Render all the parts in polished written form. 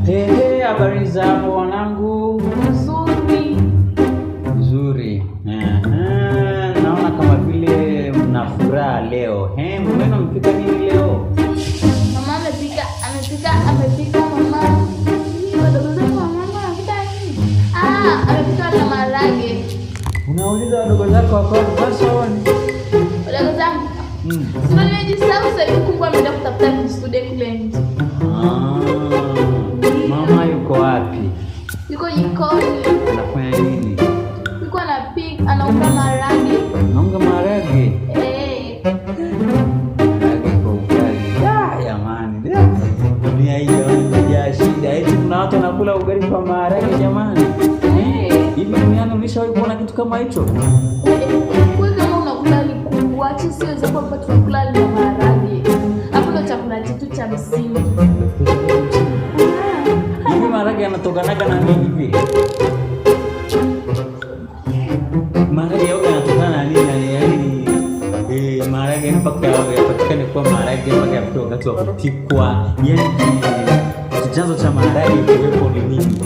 Habari za hapo wanangu? Nzuri. Naona kama vile mna furaha leo. Mbona mpika nini leo? Mama amepika mama. Wadogo zangu mama anapika nini? Amepika na maharage. Unauliza wadogo zako wako basi waone. Wadogo zangu. Sio nimejisahau sasa hivi kubwa ameenda kutafuta student kule nje. Mama yuko wapi? Yuko jikoni. Anafanya nini? Yuko anapika, anaunga maharage. Anaunga maharage? Maharage kwa ugali. Jamani. Dunia hii imejaa shida. Eti kuna watu wanakula ugali kwa maharage jamani. Hivi duniani ulishawahi kuona kitu kama hicho? Wewe kama unakula liku, acha siweze kwamba tunakula na maharage. Hapo ndo chakula chetu cha msingi. Hivi maharage yanatokanaga na nini hivi? Maharage yote yanatokana na nini? Yaani maharage mpaka yapatikane kwa maharage mpaka yapite wakati wa kupikwa. Yaani chanzo cha maharage kiwepo ni nini?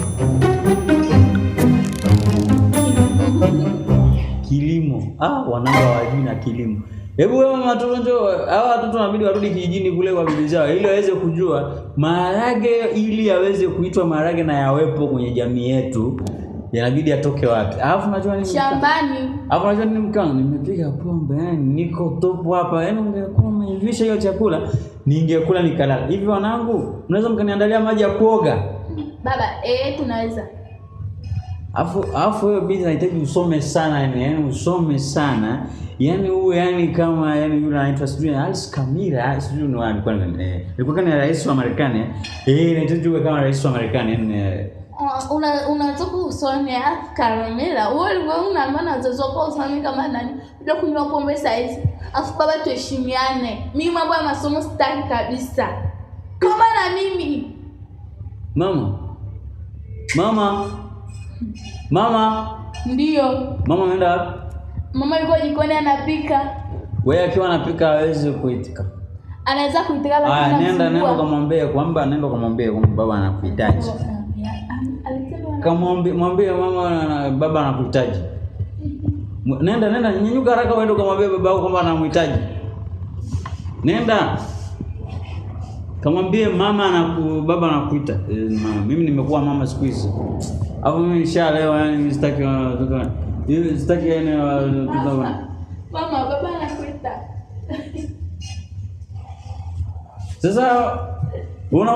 Kilimo. Wanangu hawajui na kilimo. Hebu wewe mama njoo, hawa watoto wanabidi warudi kijijini kule kwa bibi zao ili waweze kujua maharage, ili yaweze kuitwa maharage na yawepo kwenye jamii yetu. Yanabidi atoke wapi? Alafu unajua nini? Shambani. Alafu unajua nini mkangu? Nimepiga pombe, niko topu hapa. Yaani ungekuwa umeivisha hiyo chakula, ningekula nikalala. Hivi wanangu, mnaweza mkaniandalia maji ya kuoga? Baba, tunaweza. Alafu wewe bibi unahitaji usome sana yani usome sana. Yaani uwe yani kama yani yule anaitwa sijui Alice Kamira, sijui ni wapi kwa nini. Ilikuwa ni rais wa Marekani. Inahitaji uwe kama rais wa Marekani yani. Unataka usome Kamira. Wewe una maana wazazi wako usome kama nani? Ndio kunywa pombe saizi. Afu baba tuheshimiane. Mimi mambo ya masomo sitaki kabisa. Kama na mimi. Mama. Ndio. Mama ameenda wapi? Mama yuko jikoni anapika. Wewe akiwa anapika hawezi kuitika. Anaweza kuitika lakini nenda kumwambia kwamba baba anakuhitaji. Mwambie mama na baba anakuhitaji. Nenda nyanyuka haraka uende kumwambia baba yako kwamba anamhitaji. Nenda. Kamwambie baba anakuita. Mimi nimekuwa mama siku hizi. Hapo mimi nishaelewa yani sitaki watoto. Sitaki yani watoto. Mama baba anakuita. Sasa una